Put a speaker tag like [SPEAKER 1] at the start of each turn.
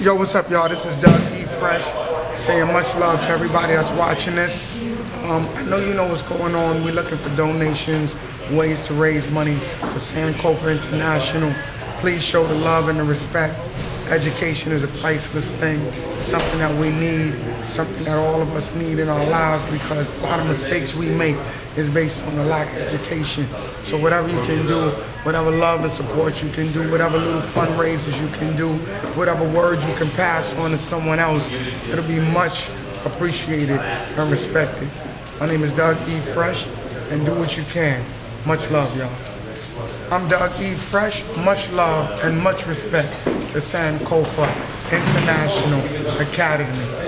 [SPEAKER 1] Yo, what's up, y'all? This is Doug E. Fresh, saying much love to everybody that's watching this. I know you know what's going on. We're looking for donations, ways to raise money for Sankofa International. Please show the love and the respect. Education is a priceless thing, something that we need, something that all of us need in our lives, because a lot of mistakes we make is based on the lack of education. So whatever you can do, whatever love and support you can do, whatever little fundraisers you can do, whatever words you can pass on to someone else, it'll be much appreciated and respected. My name is Doug E. Fresh, and do what you can. Much love, y'all. I'm Doug E. Fresh. Much love and much respect to Sankofa International Academy.